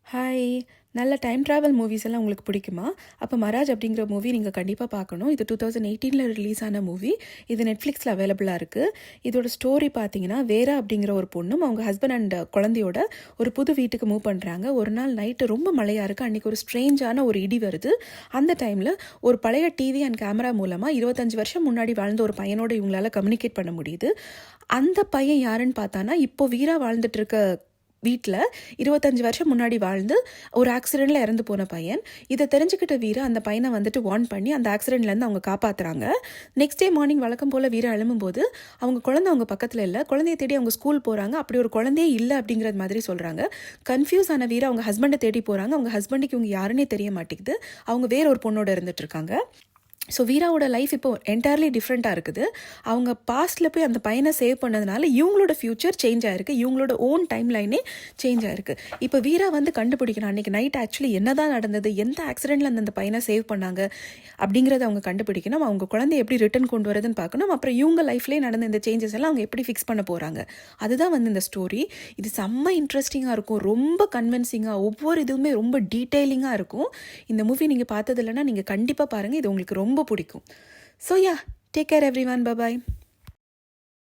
Hi. நல்ல time travel movies எல்லாம் உங்களுக்கு பிடிக்குமா? அப்போ மராஜ் அப்படிங்கிற மூவி நீங்கள் கண்டிப்பாக பார்க்கணும். இது 2018 ரிலீஸ் ஆன மூவி. இது நெட்ஃப்ளிக்ஸில் அவைலபிளாக இருக்குது. இதோட ஸ்டோரி பார்த்தீங்கன்னா, வேரா அப்படிங்கிற ஒரு பொண்ணும் அவங்க ஹஸ்பண்ட் அண்ட் குழந்தையோட ஒரு புது வீட்டுக்கு மூவ் பண்ணுறாங்க. ஒரு நாள் நைட்டு ரொம்ப மழையாக இருக்குது. அன்றைக்கி ஒரு ஸ்ட்ரேஞ்சான ஒரு இடி வருது. அந்த டைமில் ஒரு பழைய டிவி அண்ட் கேமரா மூலமாக 25 வருஷம் முன்னாடி வாழ்ந்த ஒரு பையனோட இவங்களால கம்யூனிகேட் பண்ண முடியுது. அந்த பையன் யாருன்னு பார்த்தானா, இப்போ வீரா வாழ்ந்துட்டு இருக்க வீட்டில் 25 வருஷம் முன்னாடி வாழ்ந்து ஒரு ஆக்சிடெண்ட்டில் இறந்து போன பையன். இதை தெரிஞ்சுக்கிட்ட வீரா அந்த பையனை வந்துட்டு வார்ன் பண்ணி அந்த ஆக்சிடெண்ட்லேருந்து அவங்க காப்பாற்றுறாங்க. நெக்ஸ்ட் டே மார்னிங் வழக்கம் போல் வீரா எழும்பும்போது அவங்க குழந்தை அவங்க பக்கத்தில் இல்லை. குழந்தைய தேடி அவங்க ஸ்கூல் போகிறாங்க. அப்படி ஒரு குழந்தையே இல்லை அப்படிங்கிறது மாதிரி சொல்கிறாங்க. கன்ஃபியூஸ் ஆன வீரா அவங்க ஹஸ்பண்டை தேடி போகிறாங்க. அவங்க ஹஸ்பண்டுக்கு இவங்க யாருன்னே தெரிய மாட்டேங்குது. அவங்க வேற ஒரு பொண்ணோட இருந்துட்டு இருக்காங்க. ஸோ வீராவோட லைஃப் இப்போ என்டையர்லி டிஃப்ரெண்ட்டாக இருக்குது. அவங்க பாஸ்ட்டில் போய் அந்த பையனை சேவ் பண்ணதுனால இவங்களோட ஃப்யூச்சர் சேஞ்ச் ஆகிருக்கு. இவங்களோட ஓன் டைம் லைனே சேஞ்ச் ஆகிருக்கு. இப்போ வீரா வந்து கண்டுபிடிக்கணும் அன்றைக்கி நைட் ஆக்சுவலி என்ன தான் நடந்தது, எந்த ஆக்சிடெண்ட்டில் அந்த பையனை சேவ் பண்ணாங்க அப்படிங்கிறத அவங்க கண்டுபிடிக்கணும். அவங்க குழந்தைய எப்படி ரிட்டர்ன் கொண்டு வரதுன்னு பார்க்கணும். அப்புறம் இவங்க லைஃப்லேயே நடந்த இந்த சேஞ்சஸ் எல்லாம் அவங்க எப்படி ஃபிக்ஸ் பண்ண போகிறாங்க, அதுதான் வந்து இந்த ஸ்டோரி. இது செம்ம இன்ட்ரெஸ்டிங்காக இருக்கும், ரொம்ப கன்வின்சிங்காக, ஒவ்வொரு இதுவுமே ரொம்ப டீட்டெயிலிங்காக இருக்கும். இந்த மூவி நீங்கள் பார்த்தது இல்லைன்னா நீங்கள் கண்டிப்பாக பாருங்கள். இது உங்களுக்கு ரொம்ப பிடிக்கும். So yeah, take care every one. Bye bye.